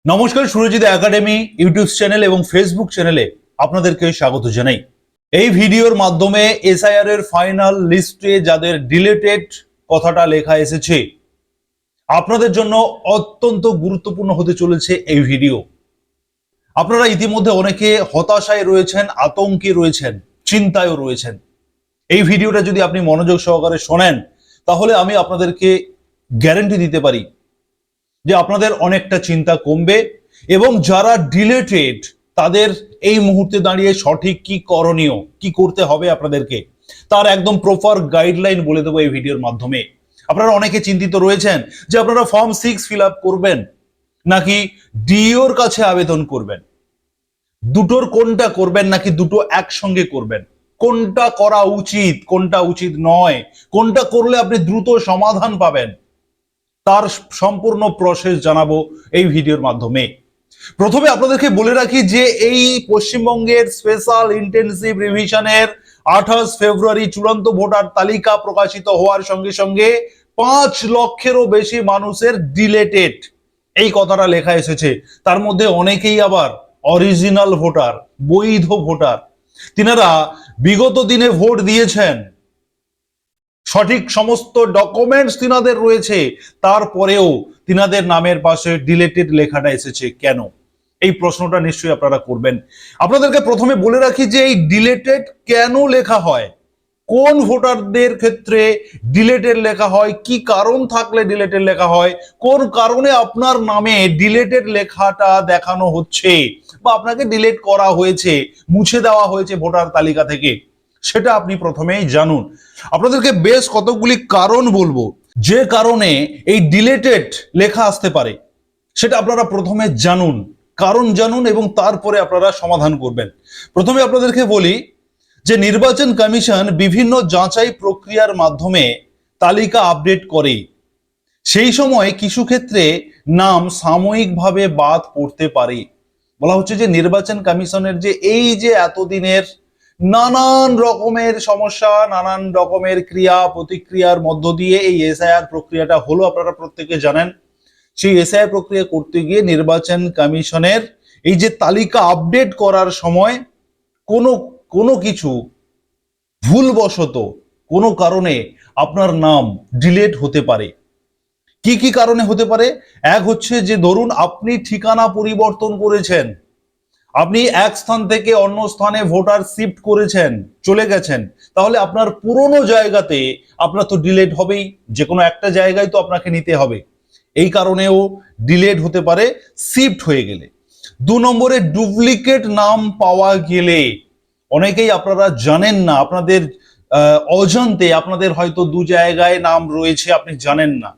নমস্কার, Surajit academy YouTube channel এবং Facebook চ্যানেলে আপনাদেরকে স্বাগত জানাই। এই ভিডিওর মাধ্যমে এসআইআর এর ফাইনাল লিস্টে যাদের ডিলেটেড কথাটা লেখা এসেছে আপনাদের জন্য অত্যন্ত গুরুত্বপূর্ণ হতে চলেছে এই ভিডিও। আপনারা ইতিমধ্যে অনেকে হতাশায় রয়েছেন, আতঙ্কে রয়েছেন, চিন্তায়ও রয়েছেন। এই ভিডিওটা যদি আপনি মনোযোগ সহকারে শোনেন তাহলে আমি আপনাদেরকে গ্যারান্টি দিতে পারি যে আপনাদের অনেকটা চিন্তা কমবে এবং যারা ডিলেটেড তাদের এই মুহূর্তে দাঁড়িয়ে সঠিক কি করণীয়, কি করতে হবে আপনাদেরকে, তার একদম প্রপার গাইডলাইন বলে দেবো এই ভিডিওর মাধ্যমে। আপনারা অনেকে চিন্তিত রয়েছেন যে আপনারা ফর্ম 6 ফিল আপ করবেন নাকি ডিওর কাছে আবেদন করবেন, দুটোর কোনটা করবেন নাকি দুটো একসঙ্গে করবেন, কোনটা করা উচিত কোনটা উচিত নয়, কোনটা করলে আপনি দ্রুত সমাধান পাবেন, তার সম্পূর্ণ প্রসেস জানাবো এই ভিডিওর মাধ্যমে। প্রথমে আপনাদেরকে বলে রাখি যে এই পশ্চিমবঙ্গের স্পেশাল ইন্টেনসিভ রিভিশনের 28 ফেব্রুয়ারি চূড়ান্ত ভোটার তালিকা প্রকাশিত হওয়ার সঙ্গে সঙ্গে 5 লক্ষেরও বেশি মানুষের ডিলেটেড এই কথাটা লেখা এসেছে। তার মধ্যে অনেকেই আবার অরিজিনাল ভোটার, বৈধ ভোটার, তিনারা বিগত দিনে ভোট দিয়েছেন, সঠিক সমস্ত ডকুমেন্টস তিনাদের রয়েছে, তারপরেও তিনাদের নামের পাশে ডিলেটেড লেখাটা এসেছে কেন? এই প্রশ্নটা নিশ্চয়ই আপনারা করবেন। আপনাদেরকে প্রথমে বলে রাখি যে এই ডিলেটেড কেন লেখা হয়, কোন ভোটারদের ক্ষেত্রে ডিলেটেড লেখা হয়, কি কারণ থাকলে ডিলেটেড লেখা হয়, কোন কারণে আপনার নামে ডিলেটেড লেখাটা দেখানো হচ্ছে বা আপনাকে ডিলেট করা হয়েছে, মুছে দেওয়া হয়েছে ভোটার তালিকা থেকে, সেটা আপনি প্রথমেই জানুন। আপনাদেরকে বেশ কতগুলি কারণ বলবো যে কারণে এই ডিলেটেড লেখা আসতে পারে, সেটা আপনারা প্রথমে জানুন, কারণ জানুন এবং তারপরে আপনারা সমাধান করবেন। প্রথমে আপনাদেরকে বলি যে নির্বাচন কমিশন বিভিন্ন যাচাই প্রক্রিয়ার মাধ্যমে তালিকা আপডেট করে। সেই সময় কিছু ক্ষেত্রে নাম সাময়িকভাবে বাদ পড়তে পারে। বলা হচ্ছে যে নির্বাচন কমিশনের যে এই যে এতদিনের নানান রকমের সমস্যা, নানান রকমের ক্রিয়া প্রতিক্রিয়ার মধ্য দিয়ে এই এসআইআর প্রক্রিয়াটা হলো, আপনারা প্রত্যেকে জানেন। সেই এসআইআর প্রক্রিয়া করতে গিয়ে নির্বাচন কমিশনের এই যে তালিকা আপডেট করার সময় কোনো কিছু ভুলবশত কোনো কারণে আপনার নাম ডিলেট হতে পারে। কি কি কারণে হতে পারে? এক হচ্ছে যে ধরুন আপনি ঠিকানা পরিবর্তন করেছেন, আপনি এক স্থান থেকে অন্য স্থানে ভোটার শিফট করেছেন, চলে গেছেন, তাহলে আপনার পুরনো জায়গাতে আপনার তো ডিলেট হবেই, যে কোনো একটা জায়গায় তো আপনাকে নিতে হবে, এই কারণেও ডিলেট হতে পারে শিফট হয়ে গেলে। 2 নম্বরে ডুপ্লিকেট নাম পাওয়া গেলে, অনেকেই আপনারা জানেন না, আপনাদের অজান্তে আপনাদের হয়তো 2 জায়গায় নাম রয়েছে, আপনি জানেন না।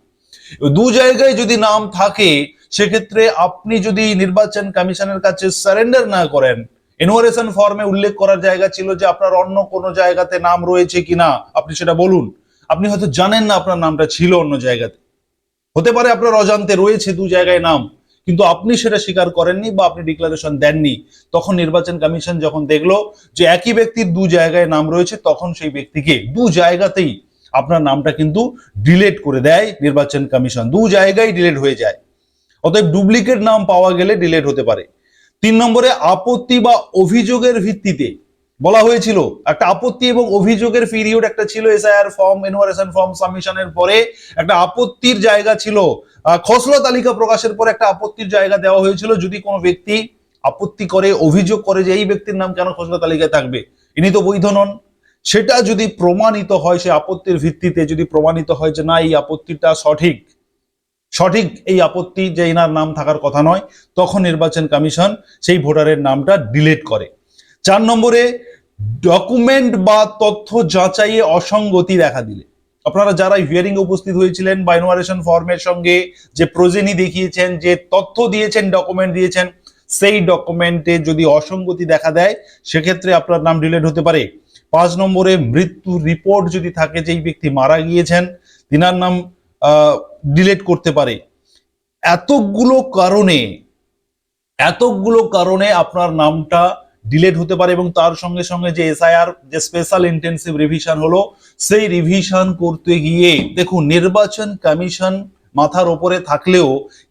2 জায়গায় যদি নাম থাকে সেক্ষেত্রে আপনি যদি নির্বাচন কমিশনের কাছে সারেন্ডার না করেন, এনওয়ারেশন ফর্মে উল্লেখ করার জায়গা ছিল যে আপনার অন্য কোনো জায়গাতে নাম রয়েছে কিনা আপনি সেটা বলুন। আপনি হয়তো জানেন না আপনার নামটা ছিল অন্য জায়গাতে, হতে পারে আপনার অজান্তে রয়েছে 2 জায়গায় নাম, কিন্তু আপনি সেটা স্বীকার করেননি বা আপনি ডিক্লারেশন দেননি। তখন নির্বাচন কমিশন যখন দেখলো যে একই ব্যক্তির 2 জায়গায় নাম রয়েছে, তখন সেই ব্যক্তিকে 2 জায়গাতেই আপনার নামটা কিন্তু ডিলেট করে দেয় নির্বাচন কমিশন, 2 জায়গায় ডিলেট হয়ে যায়। অতএব ডুপ্লিকেট নাম পাওয়া গেলে ডিলেট হতে পারে। 3 নম্বরে আপত্তি বা অভিযোগের ভিত্তিতে, বলা হয়েছিল একটা আপত্তি এবং অভিযোগের পিরিয়ড একটা ছিল এসআইআর ফর্ম, এনওয়ারেশন ফর্ম সাবমিশনের পরে একটা আপত্তির জায়গা ছিল, খসড়া তালিকা প্রকাশের পরে একটা আপত্তির জায়গা দেওয়া হয়েছিল। যদি কোনো ব্যক্তি আপত্তি করে, অভিযোগ করে যে এই ব্যক্তির নাম কেন খসড়া তালিকায় থাকবে, ইনি তো বৈধ নন, সেটা যদি প্রমাণিত হয়, সে আপত্তির ভিত্তিতে যদি প্রমাণিত হয় যে না এই আপত্তিটা সঠিক, এই আপত্তি যে এনার নাম থাকার কথা নয়, তখন নির্বাচন কমিশন সেই ভোটারের নামটা ডিলিট করে। 4 নম্বরে ডকুমেন্ট বা তথ্য যাচাইয়ে অসঙ্গতি দেখা দিলে, আপনারা যারা হিয়ারিং উপস্থিত হয়েছিলেন বা এনওয়ারেশন ফর্মের সঙ্গে যে প্রজেনি দেখিয়েছেন, যে তথ্য দিয়েছেন, ডকুমেন্ট দিয়েছেন, সেই ডকুমেন্টে যদি অসঙ্গতি দেখা দেয় সেক্ষেত্রে আপনার নাম ডিলিট হতে পারে। 5 নম্বরে মৃত্যু রিপোর্ট যদি থাকে, যেই ব্যক্তি মারা গিয়েছেন তিনার নাম ডিলিট করতে পারে। এতগুলো কারণে আপনার নামটা ডিলিট হতে পারে এবং তার সঙ্গে সঙ্গে যে এসআইআর যে স্পেশাল ইন্টেনসিভ রিভিশন হলো, সেই রিভিশন করতে গিয়ে দেখুন নির্বাচন কমিশন মাথার ওপরে থাকলেও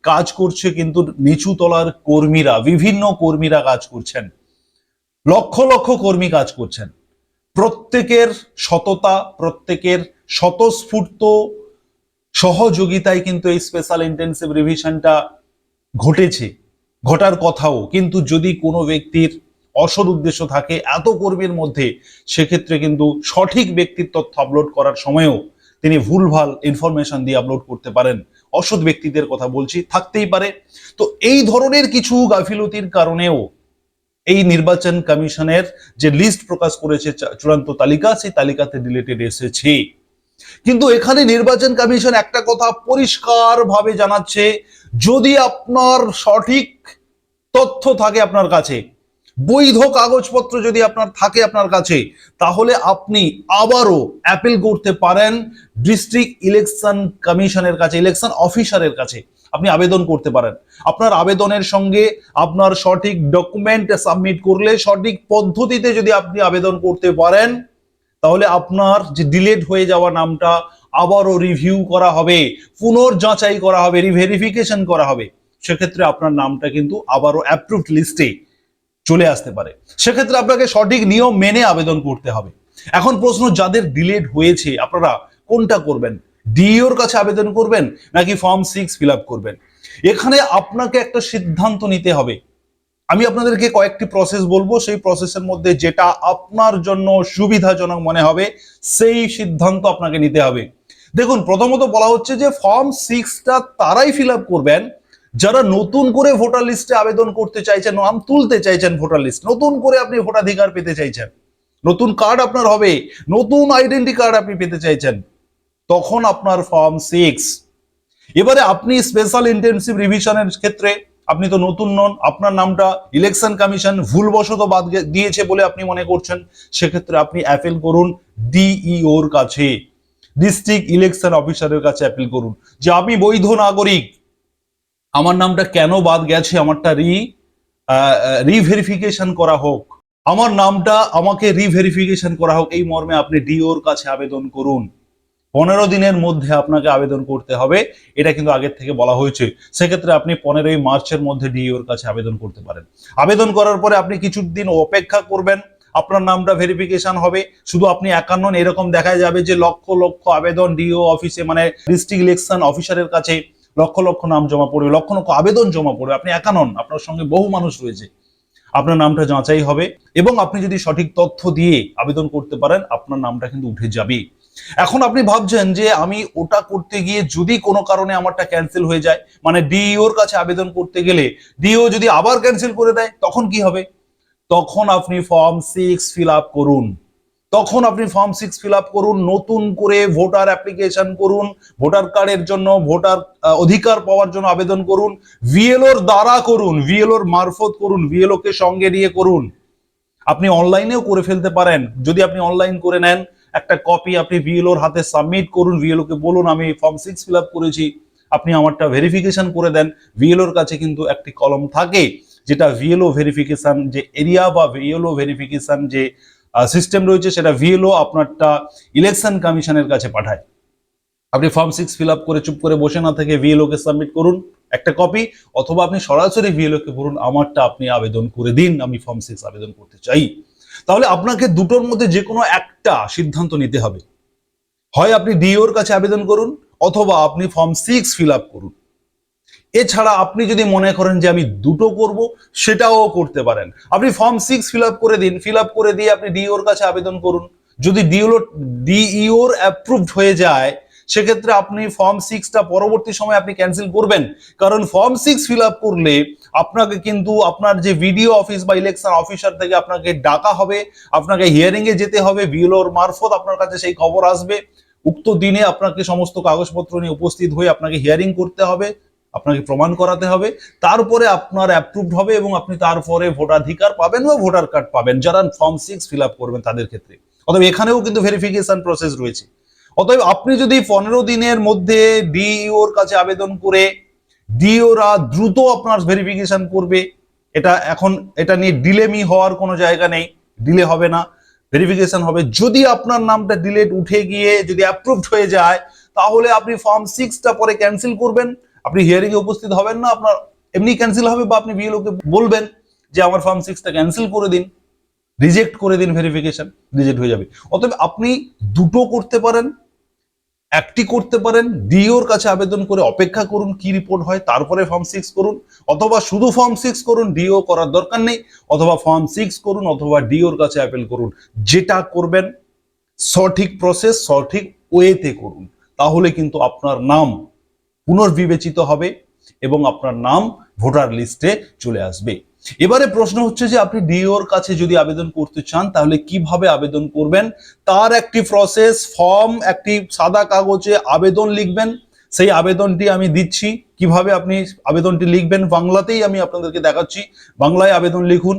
কাজ করছে কিন্তু নিচু তলার কর্মীরা, বিভিন্ন কর্মীরা কাজ করছেন, লক্ষ লক্ষ কর্মী কাজ করছেন। প্রত্যেকের সততা, প্রত্যেকের স্বতঃস্ফূর্ত সহযোগিতায় কিন্তু এই স্পেশাল ইন্টেনসিভ রিভিশনটা ঘটেছে, ঘটার কথাও। কিন্তু যদি কোনো ব্যক্তির অসৎ উদ্দেশ্য থাকে এত কর্মীর মধ্যে, সেক্ষেত্রে কিন্তু সঠিক ব্যক্তির তথ্য আপলোড করার সময়ও তিনি ভুলভাল ইনফরমেশন দিয়ে আপলোড করতে পারেন। অসৎ ব্যক্তিদের কথা বলছি, থাকতেই পারে। তো এই ধরনের কিছু গাফিলতির কারণেও এই নির্বাচন কমিশনের যে লিস্ট প্রকাশ করেছে চূড়ান্ত তালিকা, সেই তালিকাতে ডিলেটেড এসেছে। কিন্তু এখানে নির্বাচন কমিশন একটা কথা পরিষ্কার ভাবে জানাচ্ছে, যদি আপনার সঠিক তথ্য থাকে আপনার কাছে, বৈধ কাগজপত্র যদি আপনার থাকে আপনার কাছে, তাহলে আপনি আবারও অ্যাপিল করতে পারেন ডিস্ট্রিক্ট ইলেকশন কমিশনের কাছে, ইলেকশন অফিসারের কাছে আপনি আবেদন করতে পারেন। আপনার আবেদনের সঙ্গে আপনার সঠিক ডকুমেন্ট সাবমিট করলে, সঠিক পদ্ধতিতে যদি আপনি আবেদন করতে পারেন, তাহলে আপনার যে ডিলেট হয়ে যাওয়া নামটা আবারও রিভিউ করা হবে, পুনর্যাচাই করা হবে, রিভেরিফিকেশন করা হবে। সেক্ষেত্রে আপনার নামটা কিন্তু আবারও অ্যাপ্রুভড লিস্টে চলে আসতে পারে। সেক্ষেত্রে আপনাকে সঠিক নিয়ম মেনে আবেদন করতে হবে। এখন প্রশ্ন, যাদের ডিলেট হয়েছে আপনারা কোনটা করবেন? ডিইওর কাছে আবেদন করবেন নাকি ফর্ম 6 ফিল আপ করবেন? এখানে আপনাকে একটা সিদ্ধান্ত নিতে হবে। আমি আপনাদেরকে কয়েকটি প্রসেস বলবো, সেই প্রসেসের মধ্যে যেটা আপনার জন্য সুবিধাজনক মনে হবে সেই সিদ্ধান্ত আপনাকে নিতে হবে। দেখুন, প্রথমত বলা হচ্ছে যে ফর্ম 6টা তারাই ফিল আপ করবেন যারা নতুন করে ভোটার লিস্টে আবেদন করতে চাইছেন, নাম তুলতে চাইছেন ভোটার লিস্ট, নতুন করে আপনি ভোটাধিকার পেতে চাইছেন, নতুন কার্ড আপনার হবে, নতুন আইডেন্টি কার্ড আপনি পেতে চাইছেন, তখন আপনার ফর্ম 6। এবারে আপনি স্পেশাল ইন্টেনসিভ রিভিশনের ক্ষেত্রে আপনি তো নতুন নন, আপনার নামটা ইলেকশন কমিশন ভুলবশত বাদ দিয়েছে বলে আপনি মনে করছেন, সেক্ষেত্রে আপনি অ্যাপিল করুন ডিইওর কাছে, ডিস্ট্রিক্ট ইলেকশন অফিসারের কাছে অ্যাপিল করুন যে আমি বৈধ নাগরিক, আমার নামটা কেন বাদ গেছে, আমারটা রিভেরিফিকেশন করা হোক, আমার নামটা আমাকে রিভেরিফিকেশন করা হোক, এই মর্মে আপনি ডিওর কাছে আবেদন করুন। 15 দিনের মধ্যে আপনাকে আবেদন করতে হবে, এটা কিন্তু আগের থেকে বলা হয়েছে। সেক্ষেত্রে আপনি 15ই মার্চের মধ্যে ডিওর কাছে আবেদন করতে পারেন। আবেদন করার পরে আপনি কিছুদিন অপেক্ষা করবেন, আপনার নামটা ভেরিফিকেশন হবে। শুধু আপনি একা নন, এরকম দেখা যাবে যে লক্ষ লক্ষ আবেদন ডিও অফিসে, মানে ডিস্ট্রিক্ট ইলেকশন অফিসারের কাছে লক্ষ লক্ষ নাম জমা পড়বে, লক্ষ লক্ষ আবেদন জমা পড়বে। আপনি একা নন, আপনার সঙ্গে বহু মানুষ রয়েছে। আপনার নামটা যাচাই হবে এবং আপনি যদি সঠিক তথ্য দিয়ে আবেদন করতে পারেন, আপনার নামটা কিন্তু উঠে যাবে। এখন আপনি ভাবছেন যে আমি ওটা করতে গিয়ে যদি কোনো কারণে আমারটা ক্যান্সেল হয়ে যায়, মানে ডিইওর কাছে আবেদন করতে গেলে ডিইও যদি আবার ক্যান্সেল করে দেয়, তখন কি হবে? তখন আপনি ফর্ম 6 ফিল আপ করুন, তখন আপনি ফর্ম 6 ফিল আপ করুন, নতুন করে ভোটার অ্যাপ্লিকেশন করুন, ভোটার কার্ডের জন্য, ভোটার অধিকার পাওয়ার জন্য আবেদন করুন, ভিএলওর দ্বারা করুন, ভিএলওর মারফত করুন, ভিএলও কে সঙ্গে নিয়ে করুন। আপনি অনলাইনেও করে ফেলতে পারেন। যদি আপনি অনলাইন করে নেন, একটা কপি আপনি ভিএলওর হাতে সাবমিট করুন, ভিএলও কে বলুন আমি ফর্ম 6 ফিল আপ করেছি, আপনি আমারটা ভেরিফিকেশন করে দেন। ভিএলওর কাছে কিন্তু একটি কলম থাকে, যেটা ভিএলও ভেরিফিকেশন যে এরিয়া বা ভিএলও ভেরিফিকেশন যে সিস্টেম রয়েছে, সেটা ভিএলও আপনারটা ইলেকশন কমিশনের কাছে পাঠায়। আপনি ফর্ম 6 ফিল আপ করে চুপ করে বসে না থেকে ভিএলও কে সাবমিট করুন একটা কপি, অথবা আপনি সরাসরি ভিএলও কে বলুন আমারটা আপনি আবেদন করে দিন, আমি ফর্ম 6 আবেদন করতে চাই। তাহলে আপনাকে দুটোর মধ্যে যে কোনো একটা সিদ্ধান্ত নিতে হবে। হয় আপনি ডিওর কাছে আবেদন করুন, অথবা আপনি ফর্ম 6 ফিল আপ করুন। এছাড়া আপনি যদি মনে করেন যে আমি দুটো করব, সেটাও করতে পারেন। আপনি ফর্ম 6 ফিল আপ করে দিন, ফিল আপ করে দিয়ে আপনি ডিওর কাছে আবেদন করুন। যদি ডিইওর অ্যাপ্রুভড হয়ে যায়, সেক্ষেত্রে আপনি ফর্ম 6টা পরবর্তী সময় আপনি ক্যান্সেল করবেন। কারণ ফর্ম 6 ফিল আপ করলে আপনাকে কিন্তু আপনার যে ভিডিও অফিস বা ইলেকশন অফিসার থেকে আপনাকে ডাকা হবে, আপনাকে হিয়ারিং এ যেতে হবে, ভিএলওর মারফত আপনার কাছে সেই খবর আসবে। উক্ত দিনে আপনাকে সমস্ত কাগজপত্র নিয়ে উপস্থিত হয়ে আপনাকে হিয়ারিং করতে হবে, আপনাকে প্রমাণ করাতে হবে, তারপরে আপনার অ্যাপ্রুভড হবে এবং আপনি তারপরে ভোটাধিকার পাবেন বা ভোটার কার্ড পাবেন, যারা ফর্ম 6 ফিল আপ করবেন তাদের ক্ষেত্রে। অতএব এখানেও কিন্তু ভেরিফিকেশন প্রসেস রয়েছে। অতএব আপনি যদি 15 দিনের মধ্যে ডিইওর কাছে আবেদন করে ডিওরা দ্রুত আপনার ভেরিফিকেশন করবে, এটা নিয়ে ডিলেমি হওয়ার কোনো জায়গা নেই, ডিলে হবে না, ভেরিফিকেশন হবে। যদি আপনার নামটা ডিলেট উঠে গিয়ে যদি অ্যাপ্রুভড হয়ে যায়, তাহলে আপনি ফর্ম 6টা পরে ক্যান্সেল করবেন। আপনি হিয়ারিং এ উপস্থিত হবেন না, আপনার এমনি ক্যান্সেল হবে, বা আপনি বিএলও কে বলবেন যে আমার ফর্ম 6টা ক্যান্সেল করে দিন, রিজেক্ট করে দিন, ভেরিফিকেশন রিজেক্ট হয়ে যাবে। অতএব আপনি দুটো করতে পারেন, একটি করতে পারেন, ডিওর কাছে আবেদন করে অপেক্ষা করুন কি রিপোর্ট হয়, তারপরে ফর্ম 6 করুন, অথবা শুধু ফর্ম 6 করুন, ডিও করার দরকার নেই, অথবা ফর্ম 6 করুন অথবা ডিওর কাছে অ্যাপিল করুন। যেটা করবেন সঠিক প্রসেস, সঠিক ওয়েতে করুন, তাহলে কিন্তু আপনার নাম পুনর্বিবেচিত হবে এবং আপনার নাম ভোটার লিস্টে চলে আসবে। এবারে প্রশ্ন হচ্ছে যে আপনি ডিওর কাছে যদি আবেদন করতে চান তাহলে কিভাবে আবেদন করবেন, তার একটি প্রসেস, ফর্ম, একটি সাদা কাগজে আবেদন লিখবেন। সেই আবেদনটি আমি দিচ্ছি, কিভাবে আপনি আবেদনটি লিখবেন বাংলাতেই আমি আপনাদেরকে দেখাচ্ছি। বাংলায় আবেদন লিখুন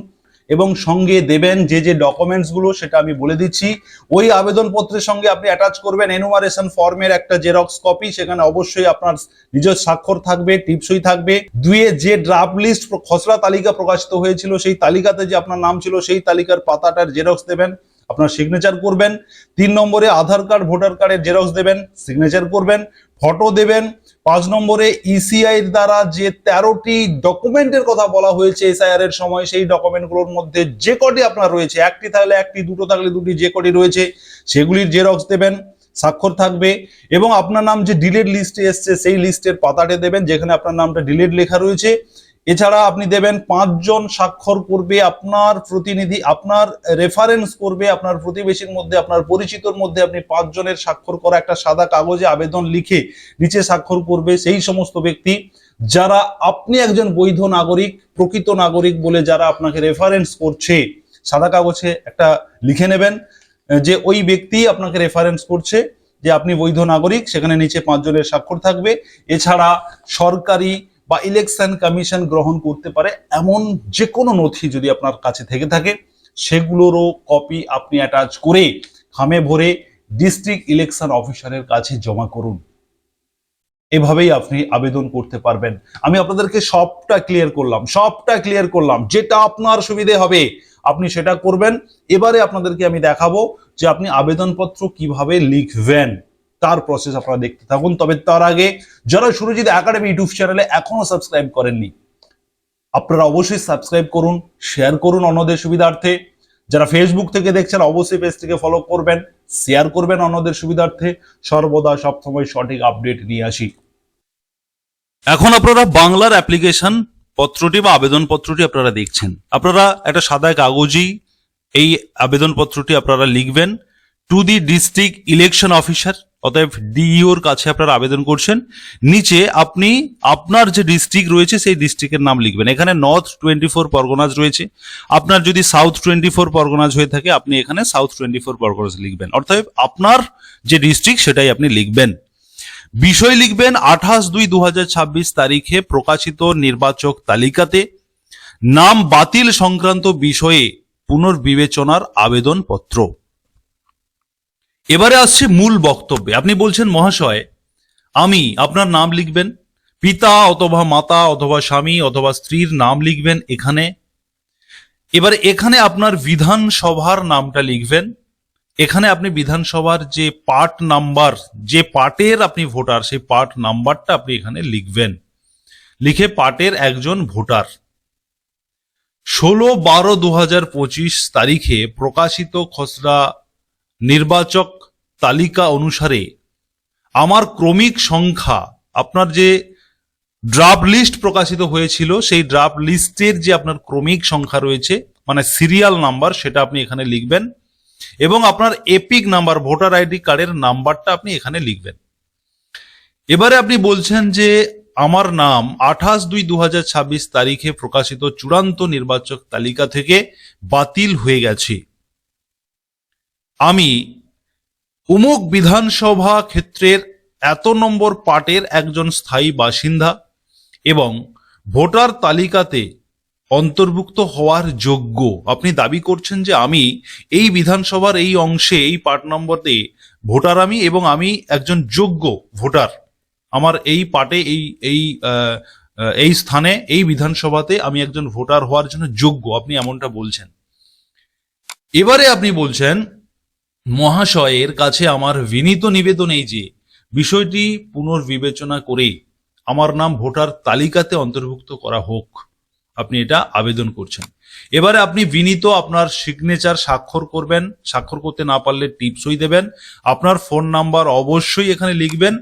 এবং সঙ্গে দেবেন যে যে ডকুমেন্টস গুলো সেটা আমি বলে দিচ্ছি। ওই আবেদনপত্রের সঙ্গে আপনি অ্যাটাচ করবেন এনুমারেশন ফর্মের একটা জেরক্স কপি, সেখানে অবশ্যই আপনার নিজের স্বাক্ষর থাকবে, টিপসই থাকবে। দুইয়ে যে ড্রাফট লিস্ট খসড়া তালিকা প্রকাশিত হয়েছিল সেই তালিকাতে যে আপনার নাম ছিল সেই তালিকার পাতাটার জেরক্স দেবেন, আপনার সিগনেচার করবেন। 3 নম্বরে আধার কার্ড, ভোটার কার্ডের জেরক্স দেবেন, সিগনেচার করবেন, ফটো দেবেন। 5 নম্বরে ইসিআই এর দ্বারা যে 13টি ডকুমেন্টের কথা বলা হয়েছে এসআইআর এর সময়, সেই ডকুমেন্টগুলোর মধ্যে যে কটি আপনার রয়েছে, একটি থাকলে একটি, দুটো থাকলে দুটি, যে কটি রয়েছে সেগুলির জেরক্স দেবেন, স্বাক্ষর থাকবে। এবং আপনার নাম যে ডিলেট লিস্টে এসছে সেই লিস্টের পাতাটে দেবেন যেখানে আপনার নামটা ডিলেট লেখা রয়েছে। এছাড়া আপনি দেবেন 5 জন স্বাক্ষর করবে আপনার প্রতিনিধি, আপনার রেফারেন্স করবে, আপনার প্রতিবেশীর মধ্যে, আপনার পরিচিতর মধ্যে আপনি 5 জনের স্বাক্ষর করা একটা সাদা কাগজে আবেদন লিখে নিচে স্বাক্ষর করবে সেই সমস্ত ব্যক্তি যারা আপনি একজন বৈধ নাগরিক, প্রকৃত নাগরিক বলে যারা আপনাকে রেফারেন্স করছে। সাদা কাগজে একটা লিখে নেবেন যে ওই ব্যক্তি আপনাকে রেফারেন্স করছে, যে আপনি বৈধ নাগরিক, সেখানে নিচে 5 জনের স্বাক্ষর থাকবে। এছাড়া সরকারি বা ইলেকশন কমিশন গ্রহণ করতে পারে এমন যে কোনো নথি যদি আপনার কাছে থেকে থাকে সেগুলোরও কপি আপনি অ্যাটাচ করে খামে ভরে ডিস্ট্রিক্ট ইলেকশন অফিসারের কাছে জমা করুন। এভাবেই আপনি আবেদন করতে পারবেন। আমি আপনাদেরকে সবটা ক্লিয়ার করলাম, যেটা আপনার সুবিধে হবে আপনি সেটা করবেন। এবারে আপনাদেরকে আমি দেখাবো যে আপনি আবেদনপত্র কিভাবে লিখবেন, তার প্রসেস আপনারা দেখতে থাকুন। তবে তার আগে যারা সুরজিৎ একাডেমি ইউটিউব চ্যানেলে এখনো সাবস্ক্রাইব করেননি আপনারা অবশ্যই সাবস্ক্রাইব করুন, শেয়ার করুন অন্যদের সুবিধার্থে। যারা ফেসবুক থেকে দেখছেন অবশ্যই পেজটিকে ফলো করবেন, শেয়ার করবেন অন্যদের সুবিধার্থে। সর্বদা সবসময় সঠিক আপডেট নিয়ে আসি। এখন আপনারা বাংলার অ্যাপ্লিকেশন পত্রটি বা আবেদন পত্রটি আপনারা দেখছেন। আপনারা একটা সাদা কাগজেই এই আবেদন পত্রটি আপনারা লিখবেন to the district election officer, অতএব ডিইওর কাছে আপনারা আবেদন করছেন। নিচে আপনি আপনার যে ডিস্ট্রিক্ট রয়েছে সেই ডিস্ট্রিক্টের নাম লিখবেন। এখানে নর্থ 24 পরগনাজ রয়েছে, আপনার যদি সাউথ 24 পরগনাজ হয়ে থাকে আপনি এখানে সাউথ 24 পরগনাজ লিখবেন। অর্থাৎ আপনার যে ডিস্ট্রিক্ট সেটাই আপনি লিখবেন। বিষয় লিখবেন 28/2/2026 তারিখে প্রকাশিত নির্বাচক তালিকাতে নাম বাতিল সংক্রান্ত বিষয়ে পুনর্বিবেচনার আবেদনপত্র। এবারে আসছে মূল বক্তব্যে। আপনি বলছেন মহাশয় আমি, আপনার নাম লিখবেন, পিতা অথবা মাতা অথবা স্বামী অথবা স্ত্রীর নাম লিখবেন এখানে। এবারে এখানে আপনার বিধানসভার নামটা লিখবেন। এখানে আপনি বিধানসভার যে পার্ট নাম্বার, যে পার্টের আপনি ভোটার সেই পার্ট নাম্বারটা আপনি এখানে লিখবেন, লিখে পার্টের একজন ভোটার। 16/12/2025 তারিখে প্রকাশিত খসড়া নির্বাচক তালিকা অনুসারে আমার ক্রমিক সংখ্যা, আপনার যে ড্রাফট লিস্ট প্রকাশিত হয়েছিল সেই ড্রাফট লিস্টের যে আপনার ক্রমিক সংখ্যা রয়েছে মানে সিরিয়াল নাম্বার, সেটা আপনি এখানে লিখবেন। এবং আপনার এপিক নাম্বার, ভোটার আইডি কার্ডের নাম্বারটা আপনি এখানে লিখবেন। এবারে আপনি বলছেন যে আমার নাম 28/2/2026 তারিখে প্রকাশিত চূড়ান্ত নির্বাচক তালিকা থেকে বাতিল হয়ে গেছে। আমি অমুক বিধানসভা ক্ষেত্রের এত নম্বর পার্টের একজন স্থায়ী বাসিন্দা এবং ভোটার তালিকাতে অন্তর্ভুক্ত হওয়ার যোগ্য। আপনি দাবি করছেন যে আমি এই বিধানসভার এই অংশে এই পার্ট নম্বরে ভোটার আমি, এবং আমি একজন যোগ্য ভোটার, আমার এই পার্টে এই স্থানে এই বিধানসভাতে আমি একজন ভোটার হওয়ার জন্য যোগ্য, আপনি এমনটা বলছেন। এবারে আপনি বলছেন মহাশয়ের কাছে আমার বিনীত নিবেদন এই যে বিষয়টি পুনর্বিবেচনা করে আমার নাম ভোটার তালিকাতে অন্তর্ভুক্ত করা হোক, আপনি এটা আবেদন করছেন। এবারে আপনি বিনীত আপনার সিগনেচার স্বাক্ষর করবেন, স্বাক্ষর করতে না পারলে টিপসই দেবেন, আপনার ফোন নাম্বার অবশ্যই এখানে লিখবেন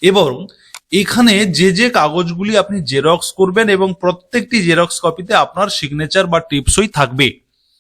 এবং এখানে যে যে কাগজগুলি আপনি জেরক্স করবেন এবং প্রত্যেকটি জেরক্স কপিতে আপনার সিগনেচার বা টিপসই থাকবে।